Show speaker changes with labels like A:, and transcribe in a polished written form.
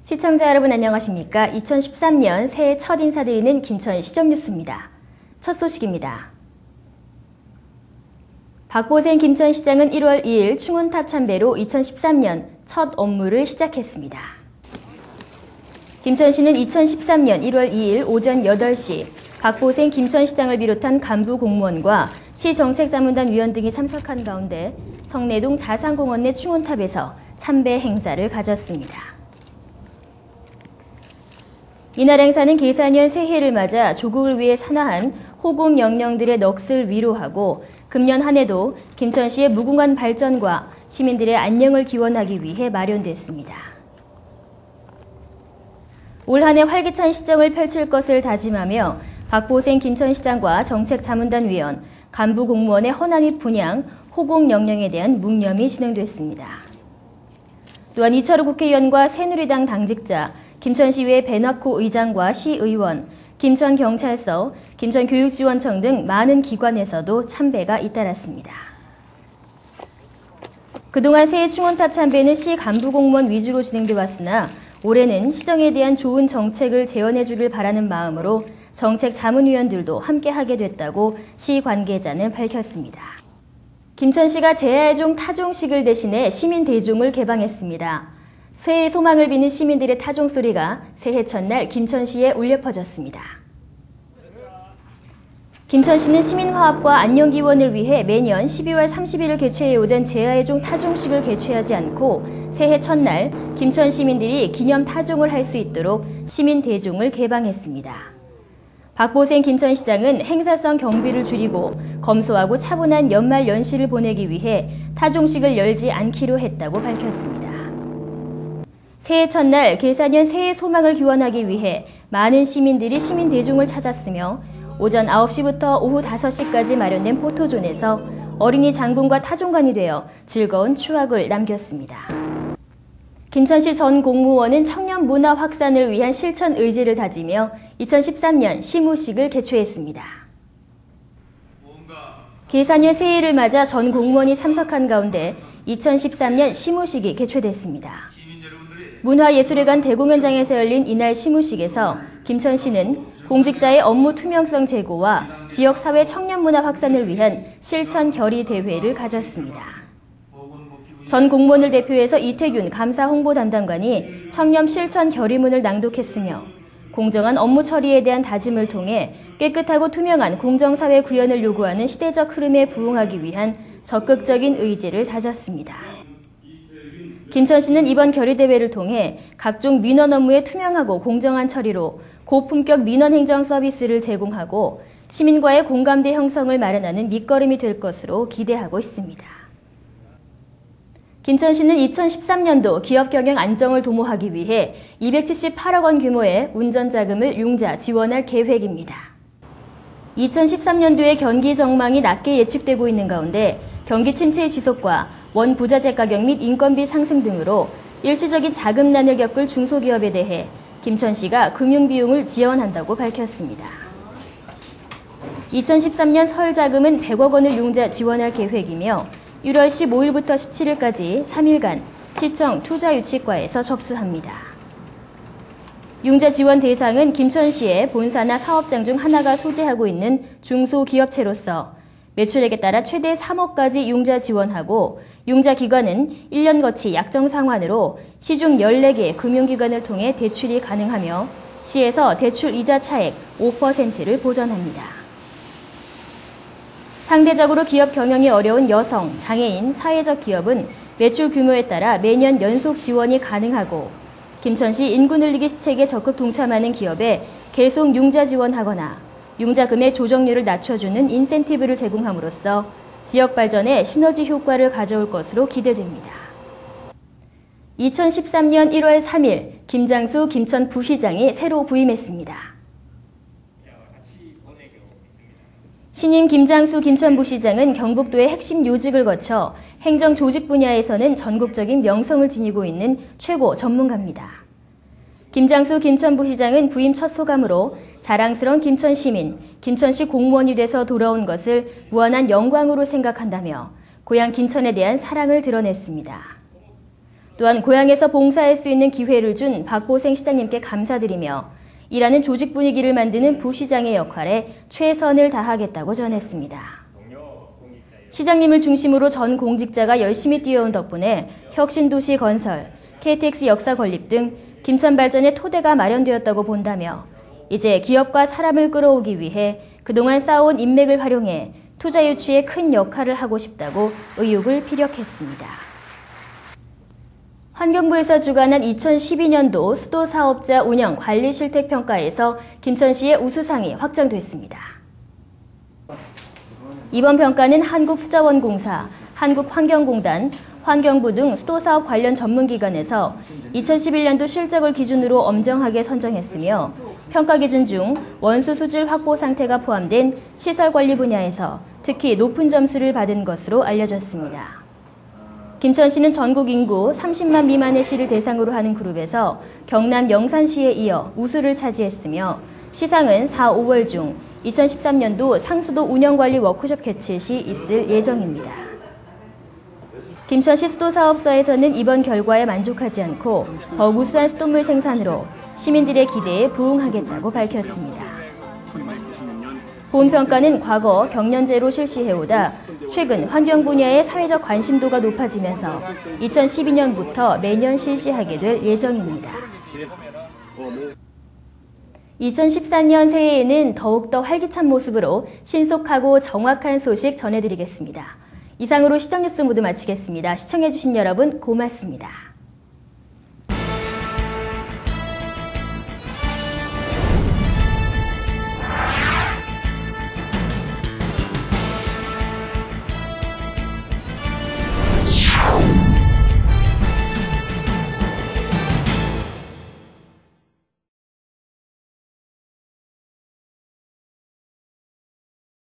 A: 시청자 여러분 안녕하십니까? 2013년 새해 첫 인사드리는 김천 시정뉴스입니다. 첫 소식입니다. 박보생 김천시장은 1월 2일 충운탑 참배로 2013년 첫 업무를 시작했습니다. 김천시는 2013년 1월 2일 오전 8시 박보생 김천시장을 비롯한 간부 공무원과 시정책자문단 위원 등이 참석한 가운데 성내동 자산공원 내 충운탑에서 참배 행사를 가졌습니다. 이날 행사는 계산년 새해를 맞아 조국을 위해 산화한 호국 영령들의 넋을 위로하고 금년 한 해도 김천시의 무궁한 발전과 시민들의 안녕을 기원하기 위해 마련됐습니다. 올 한 해 활기찬 시정을 펼칠 것을 다짐하며 박보생 김천시장과 정책자문단 위원, 간부 공무원의 헌화 및 분양, 호국 영령에 대한 묵념이 진행됐습니다. 또한 이철우 국회의원과 새누리당 당직자, 김천시의회 배낙호 의장과 시의원, 김천경찰서, 김천교육지원청 등 많은 기관에서도 참배가 잇따랐습니다. 그동안 새해 충운탑 참배는 시 간부공무원 위주로 진행돼 왔으나 올해는 시정에 대한 좋은 정책을 제언해 주길 바라는 마음으로 정책 자문위원들도 함께하게 됐다고 시 관계자는 밝혔습니다. 김천시가 제야의종 타종식을 대신해 시민대종을 개방했습니다. 새해 소망을 비는 시민들의 타종 소리가 새해 첫날 김천시에 울려 퍼졌습니다. 김천시는 시민화합과 안녕기원을 위해 매년 12월 30일을 개최해오던 제야의종 타종식을 개최하지 않고 새해 첫날 김천 시민들이 기념 타종을 할 수 있도록 시민대종을 개방했습니다. 박보생 김천시장은 행사성 경비를 줄이고 검소하고 차분한 연말 연시를 보내기 위해 타종식을 열지 않기로 했다고 밝혔습니다. 새해 첫날 계산년 새해 소망을 기원하기 위해 많은 시민들이 시민대종을 찾았으며 오전 9시부터 오후 5시까지 마련된 포토존에서 어린이 장군과 타종관이 되어 즐거운 추억을 남겼습니다. 김천시 전 공무원은 청년 문화 확산을 위한 실천 의지를 다지며 2013년 시무식을 개최했습니다. 계산년 새해를 맞아 전 공무원이 참석한 가운데 2013년 시무식이 개최됐습니다. 문화예술회관 대공연장에서 열린 이날 시무식에서 김천시는 공직자의 업무 투명성 제고와 지역사회 청년문화 확산을 위한 실천 결의 대회를 가졌습니다. 전 공무원을 대표해서 이태균 감사 홍보 담당관이 청렴 실천 결의문을 낭독했으며 공정한 업무 처리에 대한 다짐을 통해 깨끗하고 투명한 공정사회 구현을 요구하는 시대적 흐름에 부응하기 위한 적극적인 의지를 다졌습니다. 김천시는 이번 결의대회를 통해 각종 민원 업무의 투명하고 공정한 처리로 고품격 민원 행정 서비스를 제공하고 시민과의 공감대 형성을 마련하는 밑거름이 될 것으로 기대하고 있습니다. 김천시는 2013년도 기업 경영 안정을 도모하기 위해 278억 원 규모의 운전자금을 융자 지원할 계획입니다. 2013년도에 경기 전망이 낮게 예측되고 있는 가운데 경기 침체의 지속과 원 부자재 가격 및 인건비 상승 등으로 일시적인 자금난을 겪을 중소기업에 대해 김천시가 금융비용을 지원한다고 밝혔습니다. 2013년 설 자금은 100억 원을 융자 지원할 계획이며 1월 15일부터 17일까지 3일간 시청 투자유치과에서 접수합니다. 융자 지원 대상은 김천시의 본사나 사업장 중 하나가 소재하고 있는 중소기업체로서 매출액에 따라 최대 3억까지 융자 지원하고 융자 기관은 1년 거치 약정 상환으로 시중 14개 금융기관을 통해 대출이 가능하며 시에서 대출 이자 차액 5%를 보전합니다. 상대적으로 기업 경영이 어려운 여성, 장애인, 사회적 기업은 매출 규모에 따라 매년 연속 지원이 가능하고 김천시 인구 늘리기 시책에 적극 동참하는 기업에 계속 융자 지원하거나 융자금의 조정률을 낮춰주는 인센티브를 제공함으로써 지역 발전에 시너지 효과를 가져올 것으로 기대됩니다. 2013년 1월 3일 김장수 김천 부시장이 새로 부임했습니다. 신임 김장수 김천 부시장은 경북도의 핵심 요직을 거쳐 행정 조직 분야에서는 전국적인 명성을 지니고 있는 최고 전문가입니다. 김장수 김천 부시장은 부임 첫 소감으로 자랑스러운 김천 시민, 김천시 공무원이 돼서 돌아온 것을 무한한 영광으로 생각한다며 고향 김천에 대한 사랑을 드러냈습니다. 또한 고향에서 봉사할 수 있는 기회를 준 박보생 시장님께 감사드리며 일하는 조직 분위기를 만드는 부시장의 역할에 최선을 다하겠다고 전했습니다. 시장님을 중심으로 전 공직자가 열심히 뛰어온 덕분에 혁신도시 건설, KTX 역사 건립 등 김천 발전의 토대가 마련되었다고 본다며 이제 기업과 사람을 끌어오기 위해 그동안 쌓아온 인맥을 활용해 투자 유치에 큰 역할을 하고 싶다고 의욕을 피력했습니다. 환경부에서 주관한 2012년도 수도사업자 운영 관리 실태 평가에서 김천시의 우수상이 확정됐습니다. 이번 평가는 한국수자원공사, 한국환경공단, 환경부 등 수도사업 관련 전문기관에서 2011년도 실적을 기준으로 엄정하게 선정했으며 평가 기준 중 원수 수질 확보 상태가 포함된 시설관리 분야에서 특히 높은 점수를 받은 것으로 알려졌습니다. 김천시는 전국 인구 30만 미만의 시를 대상으로 하는 그룹에서 경남 영산시에 이어 우수를 차지했으며 시상은 4, 5월 중 2013년도 상수도 운영관리 워크숍 개최 시 있을 예정입니다. 김천시 수도사업서에서는 이번 결과에 만족하지 않고 더욱 우수한 수돗물 생산으로 시민들의 기대에 부응하겠다고 밝혔습니다. 본 평가는 과거 경년제로 실시해오다 최근 환경 분야의 사회적 관심도가 높아지면서 2012년부터 매년 실시하게 될 예정입니다. 2014년 새해에는 더욱더 활기찬 모습으로 신속하고 정확한 소식 전해드리겠습니다. 이상으로 시청뉴스 모두 마치겠습니다. 시청해주신 여러분 고맙습니다.